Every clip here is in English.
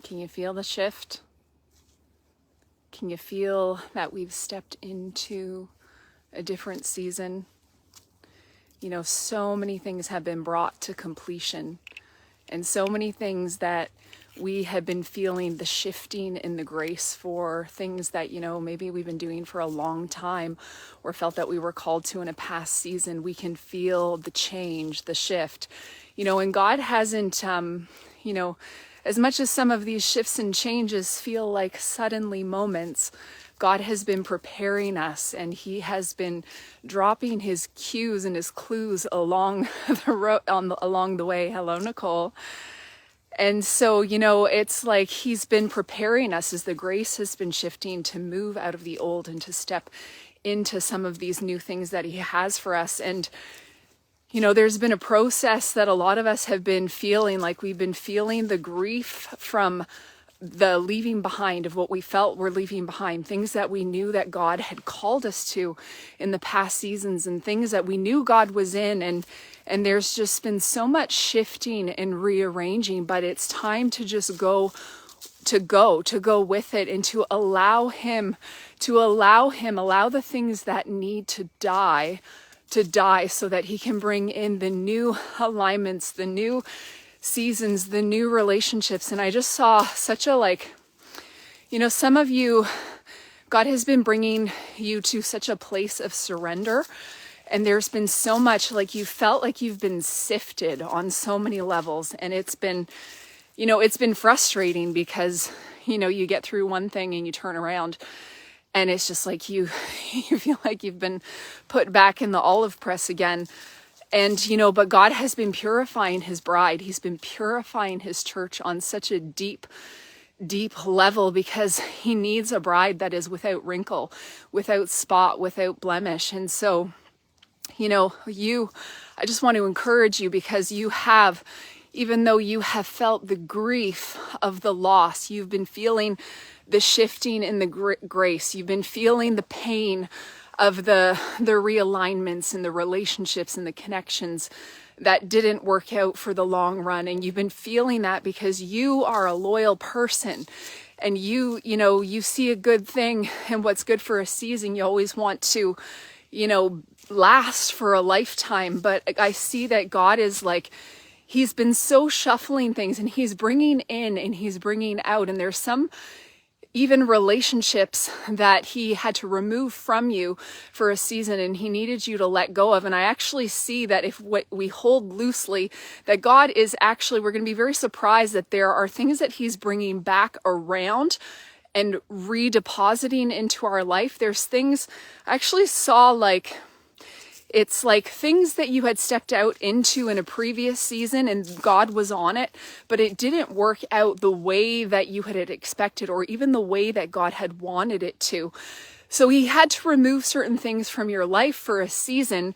Can you feel the shift? Can you feel that we've stepped into a different season? You know, so many things have been brought to completion, and so many things that we have been feeling the shifting in the grace for, things that, you know, maybe we've been doing for a long time or felt that we were called to in a past season. We can feel the change, the shift, you know, and God hasn't, you know, as much as some of these shifts and changes feel like suddenly moments, God has been preparing us, and he has been dropping his cues and his clues along the road, along the way. Hello, Nicole. And so, you know, it's like he's been preparing us as the grace has been shifting to move out of the old and to step into some of these new things that he has for us. And, you know, there's been a process that a lot of us have been feeling, like we've been feeling the grief from the leaving behind of what we felt we're leaving behind, things that we knew that God had called us to in the past seasons, and things that we knew God was in. And there's just been so much shifting and rearranging, but it's time to just go with it, and to allow the things that need to die so that he can bring in the new alignments, the new seasons, the new relationships. And I just saw such a, like, you know, some of you, God has been bringing you to such a place of surrender. And there's been so much, like, you felt like you've been sifted on so many levels. And it's been, you know, it's been frustrating because, you know, you get through one thing and you turn around and it's just like you feel like you've been put back in the olive press again. And, you know, but God has been purifying his bride. He's been purifying his church on such a deep level, because he needs a bride that is without wrinkle, without spot, without blemish. And so, you know, I just want to encourage you, because you have, even though you have felt the grief of the loss, you've been feeling the shifting in the grace. You've been feeling the pain of the realignments and the relationships and the connections that didn't work out for the long run. And you've been feeling that because you are a loyal person, and you know, you see a good thing, and what's good for a season, you always want to, you know, last for a lifetime. But I see that God is like, he's been so shuffling things, and he's bringing in and he's bringing out. And there's some even relationships that he had to remove from you for a season, and he needed you to let go of. And I actually see that if what we hold loosely, that God is actually, we're going to be very surprised that there are things that he's bringing back around and redepositing into our life. There's things I actually saw, like, it's like things that you had stepped out into in a previous season and God was on it, but it didn't work out the way that you had expected, or even the way that God had wanted it to. So he had to remove certain things from your life for a season.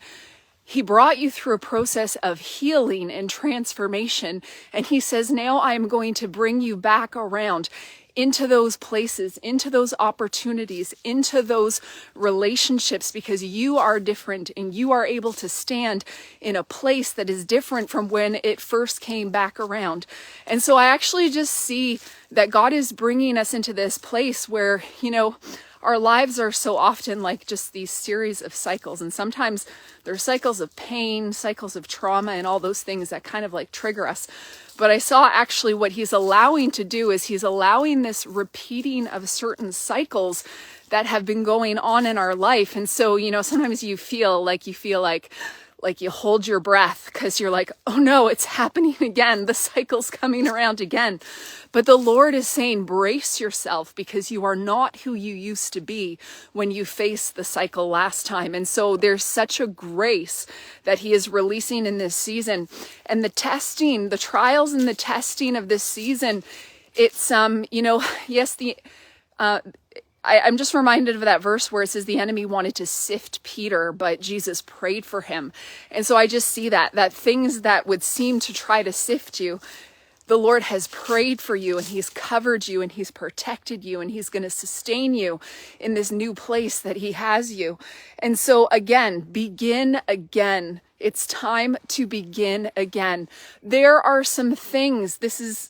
He brought you through a process of healing and transformation. And he says, now I'm going to bring you back around into those places, into those opportunities, into those relationships, because you are different and you are able to stand in a place that is different from when it first came back around. And so I actually just see that God is bringing us into this place where, you know, our lives are so often like just these series of cycles. And sometimes there's cycles of pain, cycles of trauma, and all those things that kind of like trigger us. But I saw actually what he's allowing to do is he's allowing this repeating of certain cycles that have been going on in our life. And so, you know, sometimes you feel like you hold your breath, because you're like, oh no, it's happening again. The cycle's coming around again. But the Lord is saying, brace yourself, because you are not who you used to be when you faced the cycle last time. And so there's such a grace that he is releasing in this season. And the testing, the trials and the testing of this season, it's, you know, yes, I'm just reminded of that verse where it says the enemy wanted to sift Peter, but Jesus prayed for him. And so I just see that things that would seem to try to sift you, the Lord has prayed for you, and he's covered you, and he's protected you, and he's going to sustain you in this new place that he has you. And so again, begin again. It's time to begin again. There are some things, this is,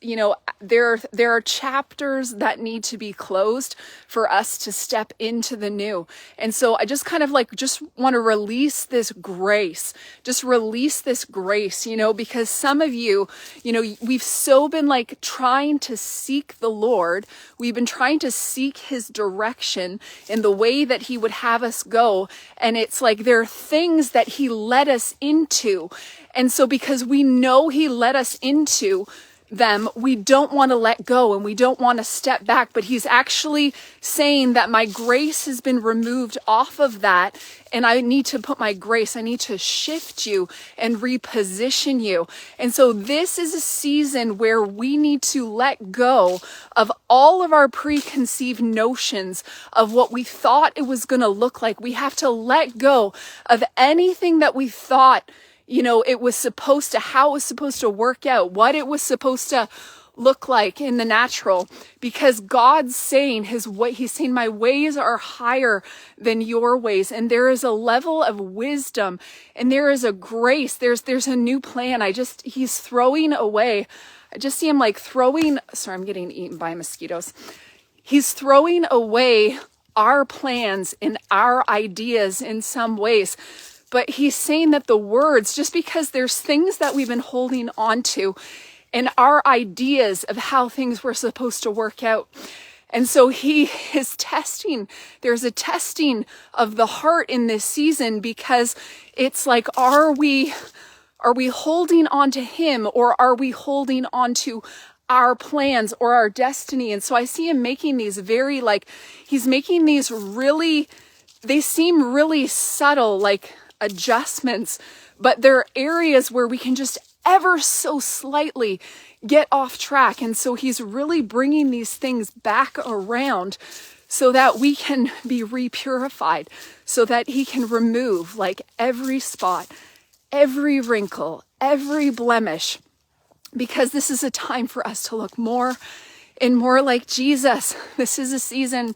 there are chapters that need to be closed for us to step into the new. And so I just kind of just want to release this grace. Just release this grace, because some of you, we've so been trying to seek the Lord. We've been trying to seek his direction in the way that he would have us go. And it's there are things that he led us into. And so because we know he led us into them, we don't want to let go and we don't want to step back. But he's actually saying that my grace has been removed off of that. And I need to put my grace, I need to shift you and reposition you. And so this is a season where we need to let go of all of our preconceived notions of what we thought it was going to look like. We have to let go of anything that we thought it was supposed to, how it was supposed to work out, what it was supposed to look like in the natural, because God's saying he's saying my ways are higher than your ways. And there is a level of wisdom and there is a grace. There's a new plan. He's throwing away. I just see him sorry, I'm getting eaten by mosquitoes. He's throwing away our plans and our ideas in some ways. But he's saying that the words, just because there's things that we've been holding on to and our ideas of how things were supposed to work out. And so he is testing. There's a testing of the heart in this season, because it's are we holding on to him, or are we holding on to our plans or our destiny? And so I see him making these he's making these really, they seem really subtle, adjustments, but there are areas where we can just ever so slightly get off track. And so he's really bringing these things back around so that we can be repurified, so that he can remove every spot, every wrinkle, every blemish, because this is a time for us to look more and more like Jesus. This is a season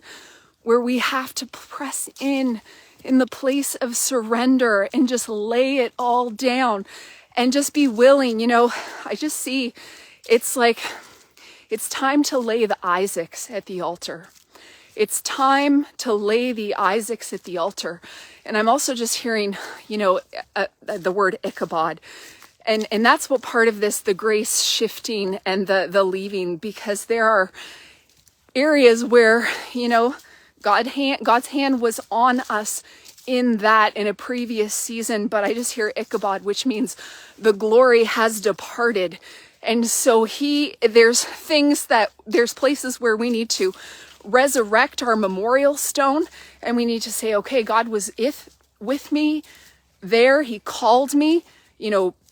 where we have to press in the place of surrender and just lay it all down and just be willing. I just see it's time to lay the Isaacs at the altar. It's time to lay the Isaacs at the altar. And I'm also just hearing, the word Ichabod. And that's what part of this, the grace shifting and the leaving, because there are areas where, God's hand was on us in a previous season, but I just hear Ichabod, which means the glory has departed. And so there's places where we need to resurrect our memorial stone, and we need to say, okay, God was with me there. He called me,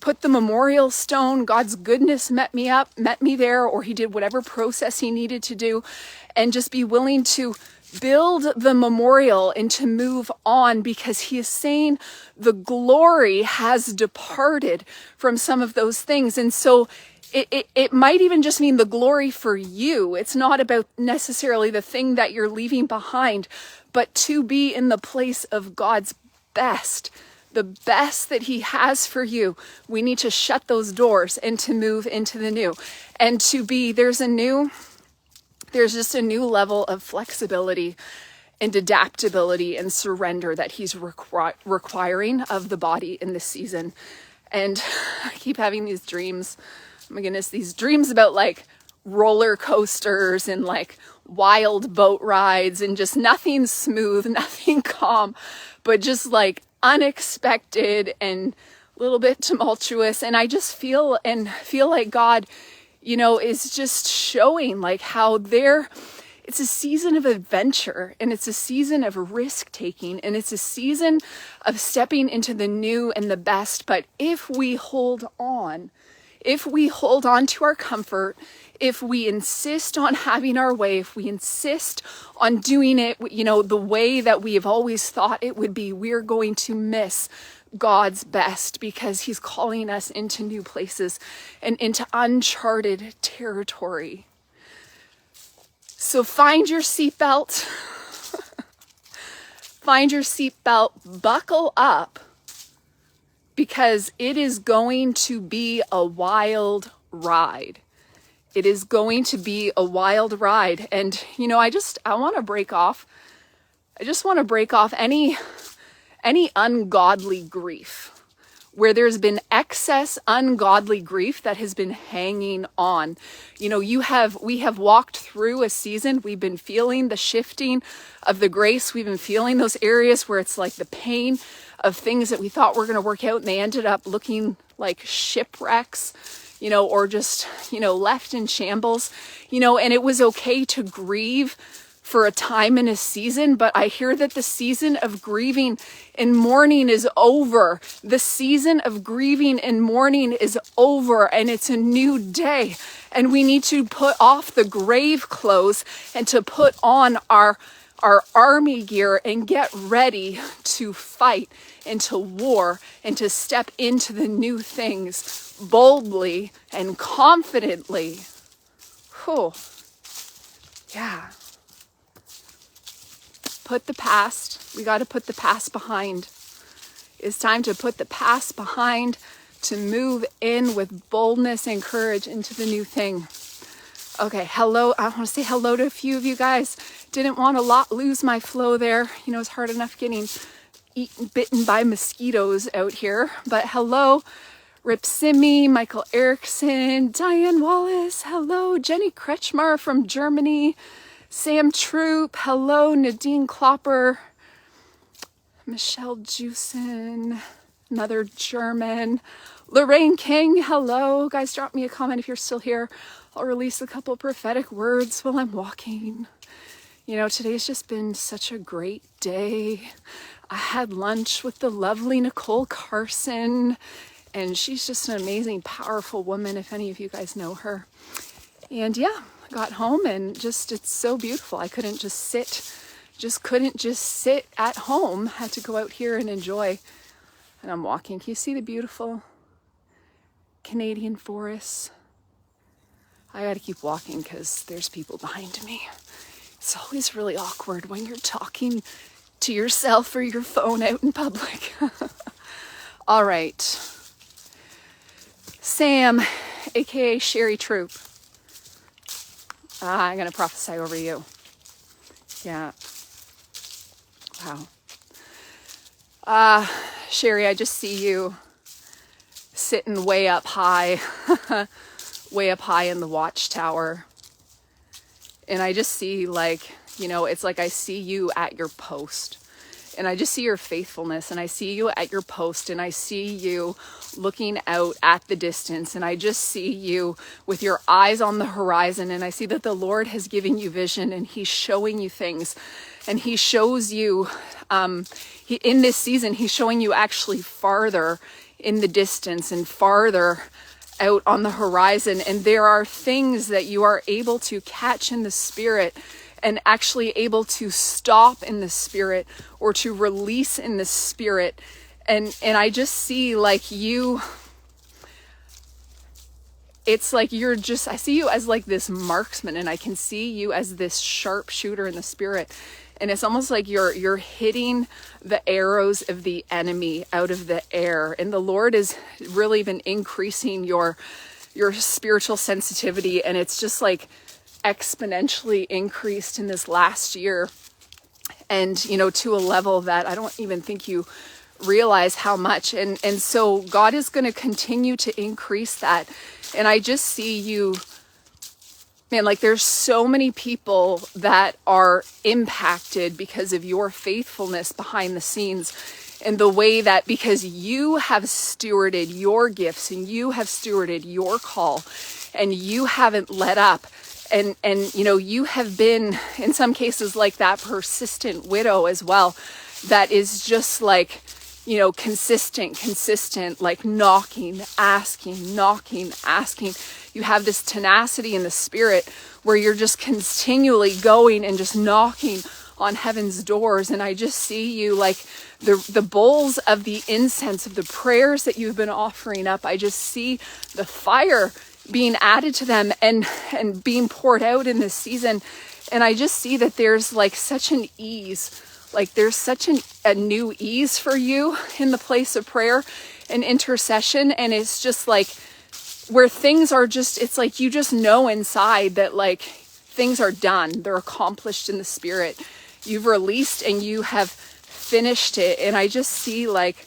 put the memorial stone. God's goodness met me there, or he did whatever process he needed to do, and just be willing to build the memorial and to move on, because he is saying the glory has departed from some of those things. And so it might even just mean the glory for you. It's not about necessarily the thing that you're leaving behind, but to be in the place of God's best, the best that he has for you. We need to shut those doors and to move into the new, and there's just a new level of flexibility and adaptability and surrender that he's requiring of the body in this season. And I keep having these dreams, oh my goodness, these dreams about roller coasters and wild boat rides, and just nothing smooth, nothing calm, but just unexpected and a little bit tumultuous. And I just feel like God, is just showing how it's a season of adventure, and it's a season of risk taking, and it's a season of stepping into the new and the best. But if we hold on to our comfort, if we insist on having our way, if we insist on doing it, the way that we have always thought it would be, we're going to miss God's best, because he's calling us into new places and into uncharted territory. So find your seatbelt, buckle up, because it is going to be a wild ride. It is going to be a wild ride. And, you know, I want to break off. I just want to break off any ungodly grief, where there's been excess ungodly grief that has been hanging on. You know, we have walked through a season. We've been feeling the shifting of the grace. We've been feeling those areas where it's like the pain of things that we thought were going to work out, and they ended up looking like shipwrecks, you know, or just, you know, left in shambles, you know, and it was okay to grieve for a time in a season, but I hear that the season of grieving and mourning is over. The season of grieving and mourning is over, and it's a new day. And we need to put off the grave clothes and to put on our army gear and get ready to fight and to war and to step into the new things boldly and confidently. Oh, yeah. Put the past, we got to put the past behind. It's time to put the past behind, to move in with boldness and courage into the new thing. Okay, hello. I want to say hello to a few of you guys. Didn't want to lose my flow there. You know, it's hard enough getting bitten by mosquitoes out here. But hello, Rip Simi, Michael Erickson, Diane Wallace. Hello, Jenny Kretschmar from Germany. Sam Troop, hello, Nadine Klopper, Michelle Jewson, another German, Lorraine King, hello. Guys, drop me a comment if you're still here. I'll release a couple prophetic words while I'm walking. You know, today's just been such a great day. I had lunch with the lovely Nicole Carson, and she's just an amazing, powerful woman, if any of you guys know her. And yeah, got home and just, it's so beautiful. I couldn't just sit at home. Had to go out here and enjoy. And I'm walking. Can you see the beautiful Canadian forests? I got to keep walking because there's people behind me. It's always really awkward when you're talking to yourself or your phone out in public. All right. Sam, aka Sherry Troop. I'm going to prophesy over you. Yeah. Wow. Sherry, I just see you sitting way up high, way up high in the watchtower. And I just see, like, you know, it's like I see you at your post. And I just see your faithfulness, and I see you at your post, and I see you looking out at the distance, and I just see you with your eyes on the horizon, and I see that the Lord has given you vision, and he's showing you things, and he shows you, in this season, he's showing you actually farther in the distance and farther out on the horizon, and there are things that you are able to catch in the spirit and actually able to stop in the spirit or to release in the spirit. And I just see like you, it's like you're just, I see you as like this marksman, and I can see you as this sharpshooter in the spirit. And it's almost like you're hitting the arrows of the enemy out of the air. And the Lord has really been increasing your spiritual sensitivity. And it's just like exponentially increased in this last year. And, you know, to a level that I don't even think you realize how much. And so God is going to continue to increase that. And I just see you, man, like there's so many people that are impacted because of your faithfulness behind the scenes, and the way that, because you have stewarded your gifts and you have stewarded your call and you haven't let up. And you know, you have been in some cases like that persistent widow as well, that is just like, you know, consistent, like knocking, asking. You have this tenacity in the spirit where you're just continually going and just knocking on heaven's doors. And I just see you like the bowls of the incense of the prayers that you've been offering up. I just see the fire being added to them and being poured out in this season. And I just see that there's like such an ease, like there's such a new ease for you in the place of prayer. an intercession, and it's just like where things are just, it's like you just know inside that like things are done, they're accomplished in the spirit, you've released and you have finished it. And I just see like,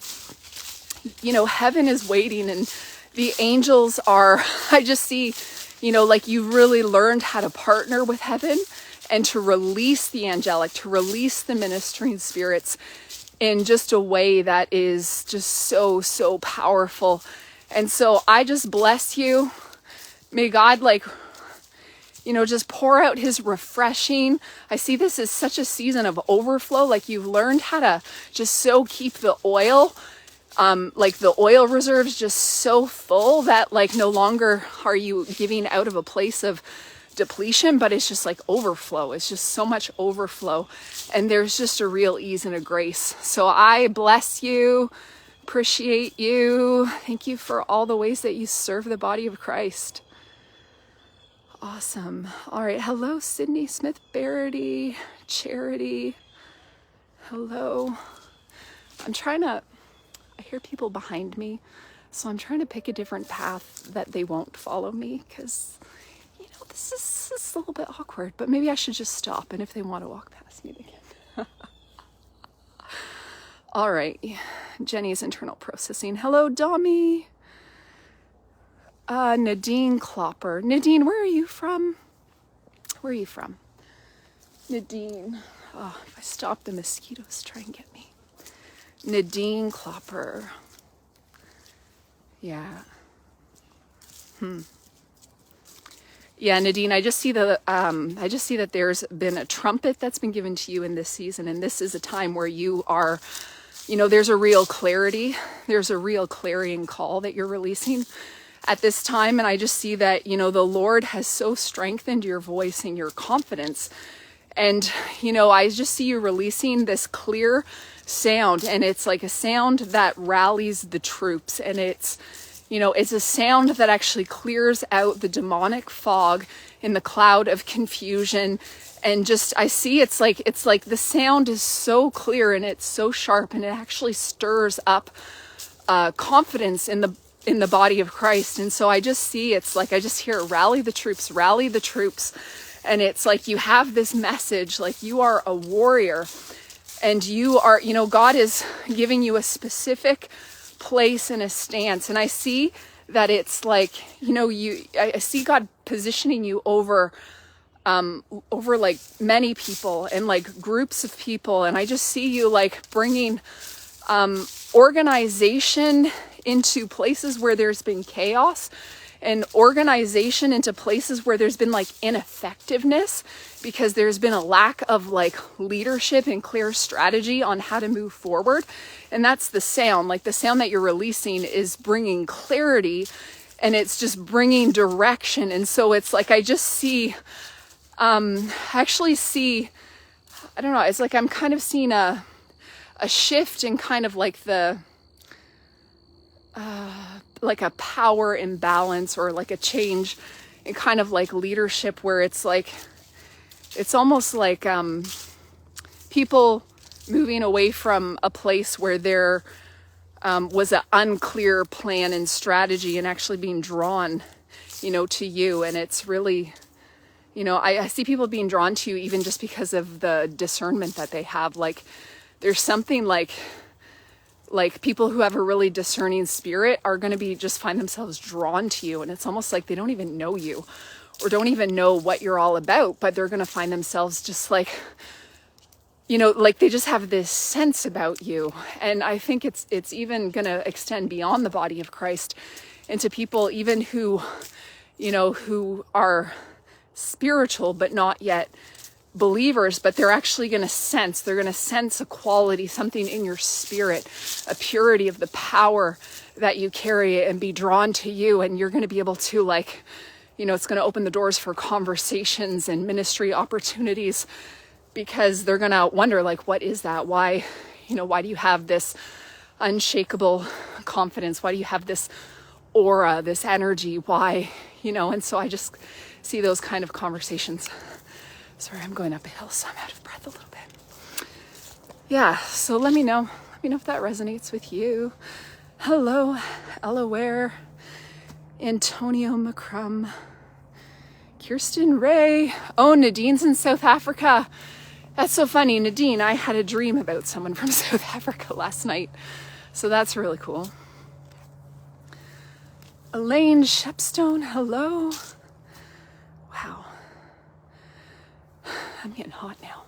you know, heaven is waiting and the angels are, I just see, you know, like you really learned how to partner with heaven and to release the angelic, to release the ministering spirits in just a way that is just so, so powerful. And so I just bless you. May God, like, you know, just pour out his refreshing. I see this as such a season of overflow. Like you've learned how to just so keep the oil, like the oil reserves just so full that like no longer are you giving out of a place of depletion, but it's just like overflow. It's just so much overflow. And there's just a real ease and a grace. So I bless you, appreciate you. Thank you for all the ways that you serve the body of Christ. Awesome. All right. Hello, Sydney Smith Barrity, Charity. Hello. I hear people behind me, so I'm trying to pick a different path that they won't follow me because, you know, this is a little bit awkward, but maybe I should just stop, and if they want to walk past me, they can. All right. Jenny's internal processing. Hello, Dami. Nadine Klopper. Nadine, where are you from? Where are you from? Nadine. Oh, if I stop, the mosquitoes try and get me. Nadine Klopper. Yeah. Yeah, Nadine, I just see that there's been a trumpet that's been given to you in this season, and this is a time where you are, you know, there's a real clarity. There's a real clarion call that you're releasing at this time. And I just see that, you know, the Lord has so strengthened your voice and your confidence. And, you know, I just see you releasing this clear sound, and it's like a sound that rallies the troops. And it's, you know, it's a sound that actually clears out the demonic fog in the cloud of confusion. And just, I see it's like the sound is so clear and it's so sharp, and it actually stirs up confidence in the body of Christ. And so I just see, it's like, I just hear rally the troops, rally the troops. And it's like you have this message, like you are a warrior, and you are, you know, God is giving you a specific place and a stance. And I see that it's like, you know, I see God positioning you over like many people and like groups of people. And I just see you like bringing organization into places where there's been chaos, and organization into places where there's been like ineffectiveness, because there's been a lack of like leadership and clear strategy on how to move forward. And that's the sound, like the sound that you're releasing is bringing clarity, and it's just bringing direction. And so it's like, I just see, actually see, I don't know, it's like I'm kind of seeing a shift in kind of like the, like a power imbalance, or like a change in kind of like leadership, where it's like, it's almost like people moving away from a place where there was an unclear plan and strategy, and actually being drawn, you know, to you. And it's really, you know, I see people being drawn to you even just because of the discernment that they have. Like there's something like people who have a really discerning spirit are going to be just find themselves drawn to you. And it's almost like they don't even know you or don't even know what you're all about, but they're going to find themselves just like, you know, like they just have this sense about you. And I think it's even going to extend beyond the body of Christ into people even who, you know, who are spiritual, but not yet believers, but they're actually going to sense, a quality, something in your spirit, a purity of the power that you carry, and be drawn to you. And you're going to be able to, like, you know, it's going to open the doors for conversations and ministry opportunities, because they're going to wonder, like, what is that? Why, you know, why do you have this unshakable confidence? Why do you have this aura, this energy? Why, you know? And so I just see those kind of conversations. Sorry, I'm going up a hill, so I'm out of breath a little bit. Yeah, so let me know if that resonates with you. Hello, Elaware, Antonio McCrum, Kirsten Ray. Oh, Nadine's in South Africa. That's so funny. Nadine, I had a dream about someone from South Africa last night. So that's really cool. Elaine Shepstone, hello. Wow. I'm getting hot now.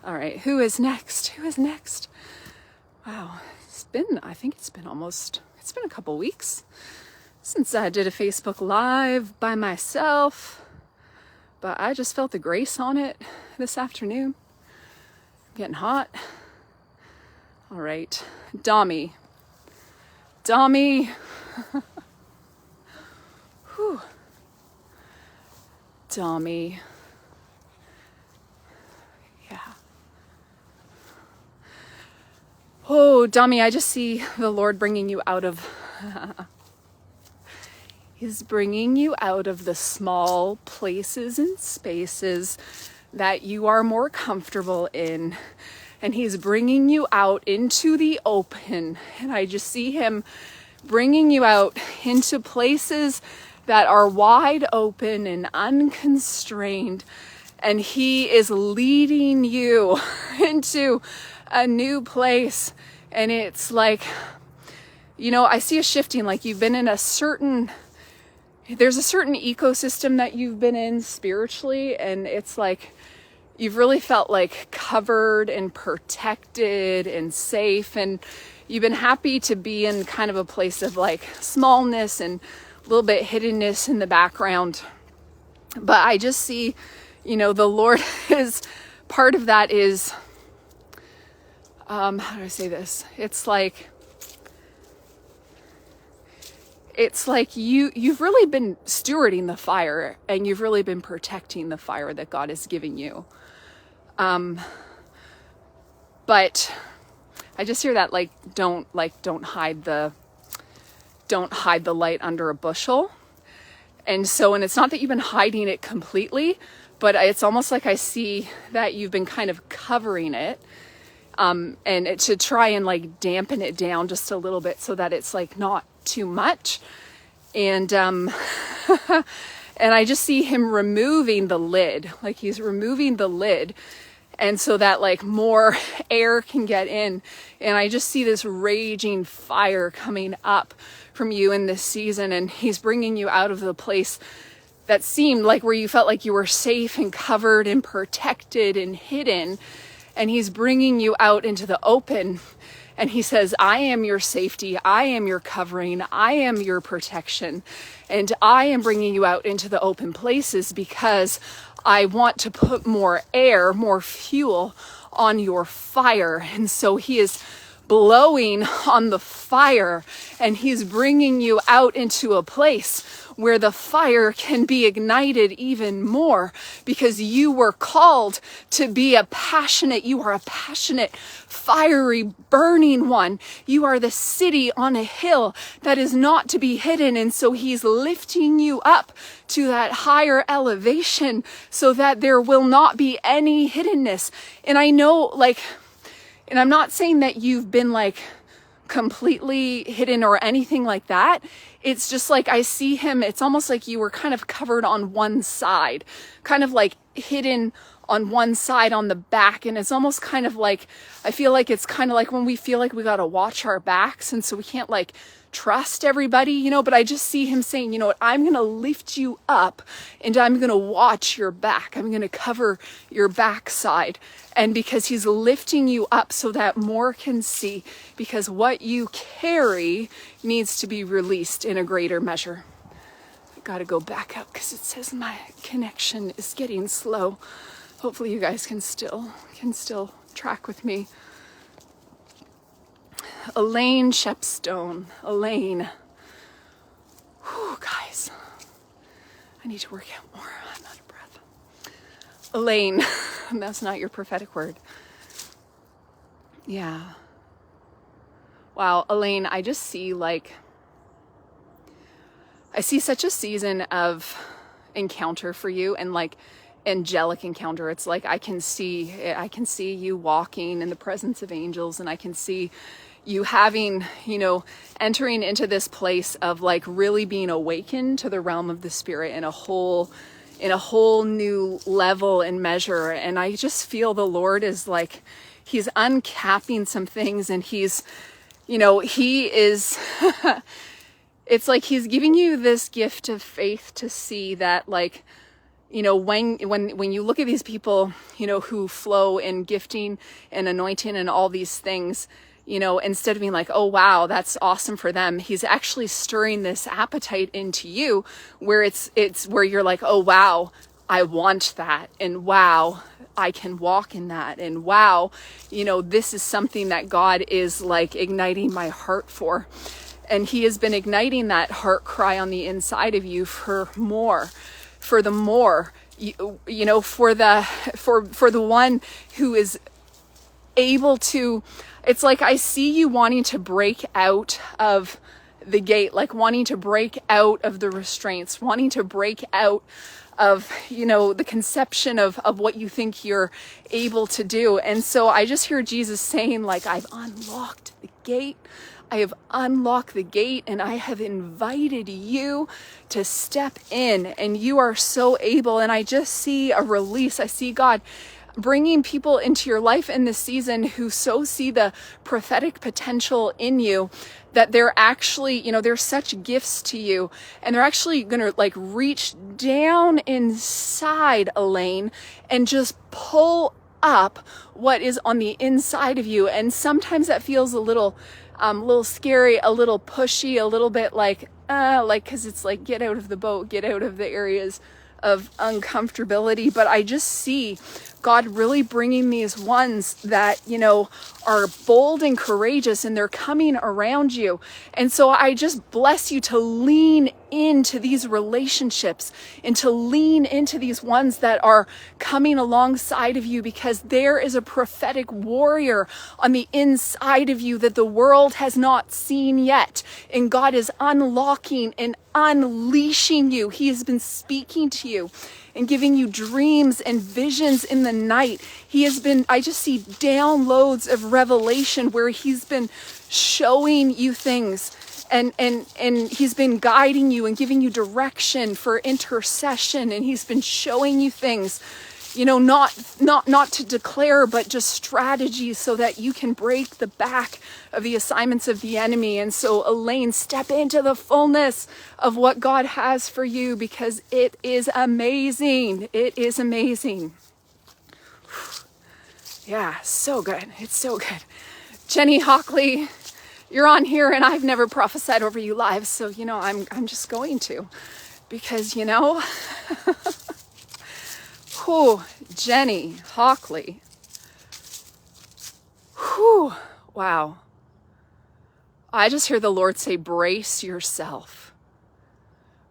All right, who is next? Who is next? Wow, I think it's been a couple weeks since I did a Facebook Live by myself, but I just felt the grace on it this afternoon. Getting hot. All right, Dami. Whew. Dami. Yeah. Oh, Dami, I just see the Lord bringing you out of... He's bringing you out of the small places and spaces that you are more comfortable in. And he's bringing you out into the open. And I just see him bringing you out into places that are wide open and unconstrained. And he is leading you into a new place. And it's like, I see a shifting, like you've been in there's a certain ecosystem that you've been in spiritually. And it's like, you've really felt like covered and protected and safe, and you've been happy to be in kind of a place of like smallness and a little bit hiddenness in the background. But I just see, the Lord is part of that is, how do I say this? It's like you've really been stewarding the fire, and you've really been protecting the fire that God is giving you. But I just hear that don't hide the light under a bushel. And it's not that you've been hiding it completely, but it's almost like I see that you've been kind of covering it, and to try and dampen it down just a little bit so that it's not too much. And and I just see him removing the lid, he's removing the lid, and so that more air can get in. And I just see this raging fire coming up from you in this season, and he's bringing you out of the place that seemed like where you felt like you were safe and covered and protected and hidden, and he's bringing you out into the open. And he says, I am your safety, I am your covering, I am your protection, and I am bringing you out into the open places because I want to put more air, more fuel on your fire. And so he is blowing on the fire, and he's bringing you out into a place where the fire can be ignited even more, because you were called to be you are a passionate, fiery, burning one. You are the city on a hill that is not to be hidden. And so he's lifting you up to that higher elevation so that there will not be any hiddenness. And I know, and I'm not saying that you've been completely hidden or anything like that. It's just I see him, it's almost like you were kind of covered on one side, kind of hidden on one side on the back. And it's almost kind of I feel like it's kind of when we feel like we got to watch our backs. And so we can't trust everybody, but I just see him saying, I'm going to lift you up, and I'm going to watch your back. I'm going to cover your backside. And because he's lifting you up so that more can see, because what you carry needs to be released in a greater measure. I got to go back up because it says my connection is getting slow. Hopefully you guys can still track with me. Elaine Shepstone. Elaine. Whew, guys. I need to work out more. I'm out of breath. Elaine. That's not your prophetic word. Yeah. Wow, Elaine, I just see I see such a season of encounter for you, and angelic encounter. It's I can see you walking in the presence of angels, and I can see you having, entering into this place of like really being awakened to the realm of the spirit in a whole new level and measure. And I just feel the Lord is like, he's uncapping some things, and he's, he is, it's like he's giving you this gift of faith to see that, like, when you look at these people, who flow in gifting and anointing and all these things, instead of being like, oh, wow, that's awesome for them, he's actually stirring this appetite into you where it's where you're like, oh, wow, I want that. And wow, I can walk in that. And wow, this is something that God is like igniting my heart for. And he has been igniting that heart cry on the inside of you for more. For the more, for the one who is able to, it's like I see you wanting to break out of the gate, like wanting to break out of the restraints, wanting to break out of, the conception of what you think you're able to do. And so I just hear Jesus saying, like, I've unlocked the gate. I have unlocked the gate, and I have invited you to step in, and you are so able. And I just see a release. I see God bringing people into your life in this season who so see the prophetic potential in you that they're actually, they're such gifts to you, and they're actually going to like reach down inside, Elaine, and just pull up what is on the inside of you. And sometimes that feels a little scary, a little pushy, a little bit like, cause it's like, get out of the boat, get out of the areas of uncomfortability. But I just see God really bringing these ones that, are bold and courageous, and they're coming around you. And so I just bless you to lean into these relationships and to lean into these ones that are coming alongside of you, because there is a prophetic warrior on the inside of you that the world has not seen yet. And God is unlocking and unleashing you. He has been speaking to you and giving you dreams and visions in the night. He has been, I just see downloads of revelation where he's been showing you things, and he's been guiding you and giving you direction for intercession, and he's been showing you things, not to declare, but just strategies so that you can break the back of the assignments of the enemy. And so, Elaine, step into the fullness of what God has for you, because it is amazing. It is amazing. Yeah, so good. It's so good. Jenny Hockley, you're on here, and I've never prophesied over you live, so I'm just going to, because whew, Jenny Hockley. Whew, wow. I just hear the Lord say, brace yourself.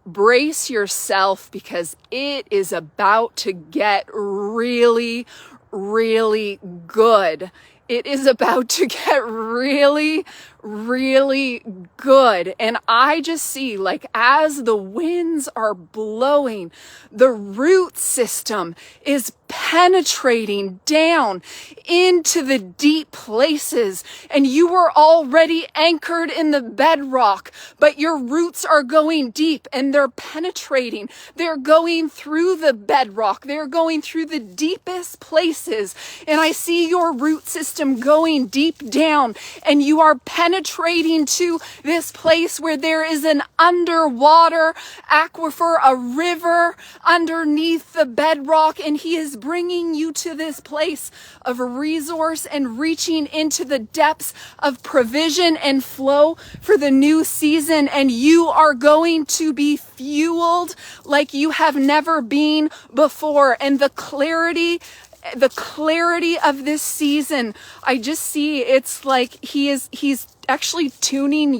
Brace yourself, because it is about to get really, really good. It is about to get really, really good. And I just see, like, as the winds are blowing, the root system is penetrating down into the deep places, and you were already anchored in the bedrock, but your roots are going deep, and they're penetrating. They're going through the bedrock. They're going through the deepest places, and I see your root system going deep down, and you are penetrating to this place where there is an underwater aquifer, a river underneath the bedrock, and he is bringing you to this place of resource and reaching into the depths of provision and flow for the new season. And you are going to be fueled like you have never been before. And the clarity of this season, I just see it's like he's actually tuning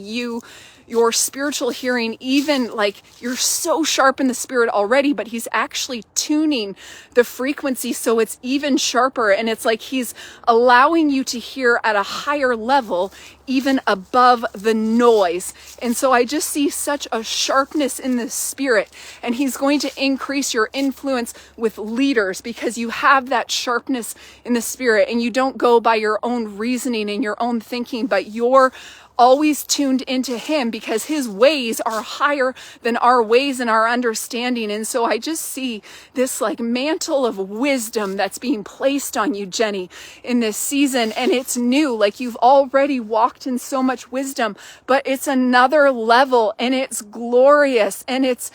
your spiritual hearing, even like you're so sharp in the spirit already, but he's actually tuning the frequency so it's even sharper. And it's like he's allowing you to hear at a higher level, even above the noise. And so I just see such a sharpness in the spirit, and he's going to increase your influence with leaders because you have that sharpness in the spirit, and you don't go by your own reasoning and your own thinking, but you're always tuned into him because his ways are higher than our ways and our understanding. And so I just see this like mantle of wisdom that's being placed on you, Jenny, in this season. And it's new, like you've already walked in so much wisdom, but it's another level, and it's glorious, and it's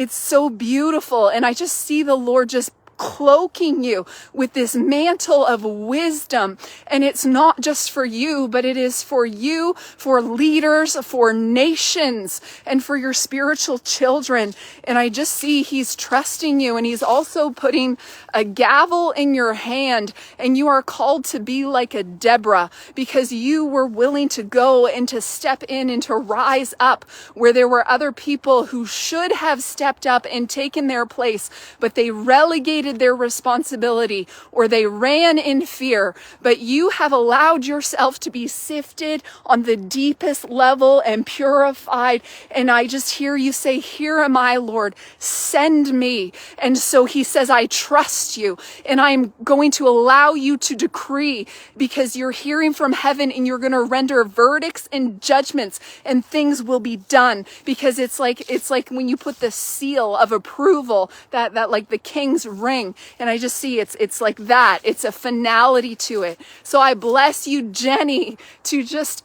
so beautiful. And I just see the Lord just cloaking you with this mantle of wisdom. And it's not just for you, but it is for you, for leaders, for nations, and for your spiritual children. And I just see he's trusting you, and he's also putting a gavel in your hand, and you are called to be like a Deborah because you were willing to go and to step in and to rise up where there were other people who should have stepped up and taken their place, but they relegated their responsibility or they ran in fear. But you have allowed yourself to be sifted on the deepest level and purified. And I just hear you say, "Here am I, Lord, send me." And so he says, "I trust you, and I'm going to allow you to decree because you're hearing from heaven, and you're going to render verdicts and judgments, and things will be done." Because it's like when you put the seal of approval, that like the king's ring. And I just see it's like that. It's a finality to it. So I bless you, Jenny, to just,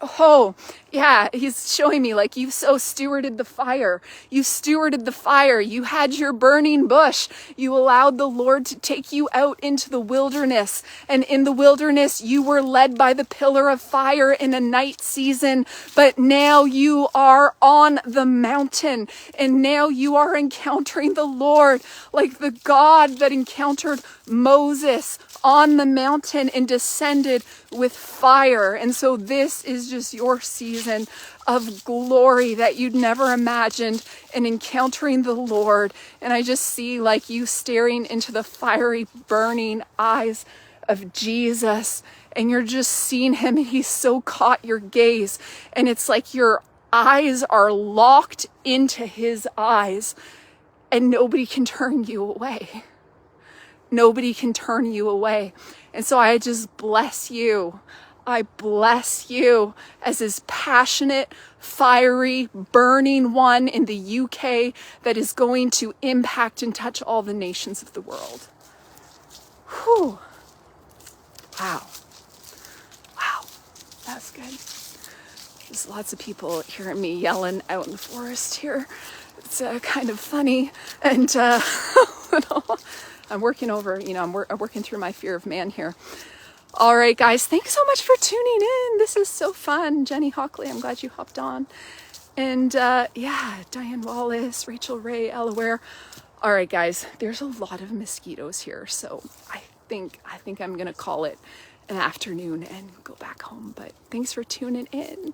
yeah, he's showing me like you've so stewarded the fire. You stewarded the fire. You had your burning bush. You allowed the Lord to take you out into the wilderness. And in the wilderness, you were led by the pillar of fire in a night season. But now you are on the mountain. And now you are encountering the Lord like the God that encountered Moses on the mountain and descended with fire. And so this is just your season of glory that you'd never imagined, and encountering the Lord. And I just see like you staring into the fiery, burning eyes of Jesus, and you're just seeing him, and he's so caught your gaze, and it's like your eyes are locked into his eyes, and nobody can turn you away. Nobody can turn you away. And so I just bless you. I bless you as his passionate, fiery, burning one in the UK that is going to impact and touch all the nations of the world. Whew. Wow. Wow. That's good. There's lots of people hearing me yelling out in the forest here. It's kind of funny. And I'm working over, I'm working through my fear of man here. All right, guys, thanks so much for tuning in. This is so fun. Jenny Hockley, I'm glad you hopped on. And yeah, Diane Wallace, Rachel Ray, Ella Ware. All right, guys, there's a lot of mosquitoes here. So I think I'm going to call it an afternoon and go back home. But thanks for tuning in.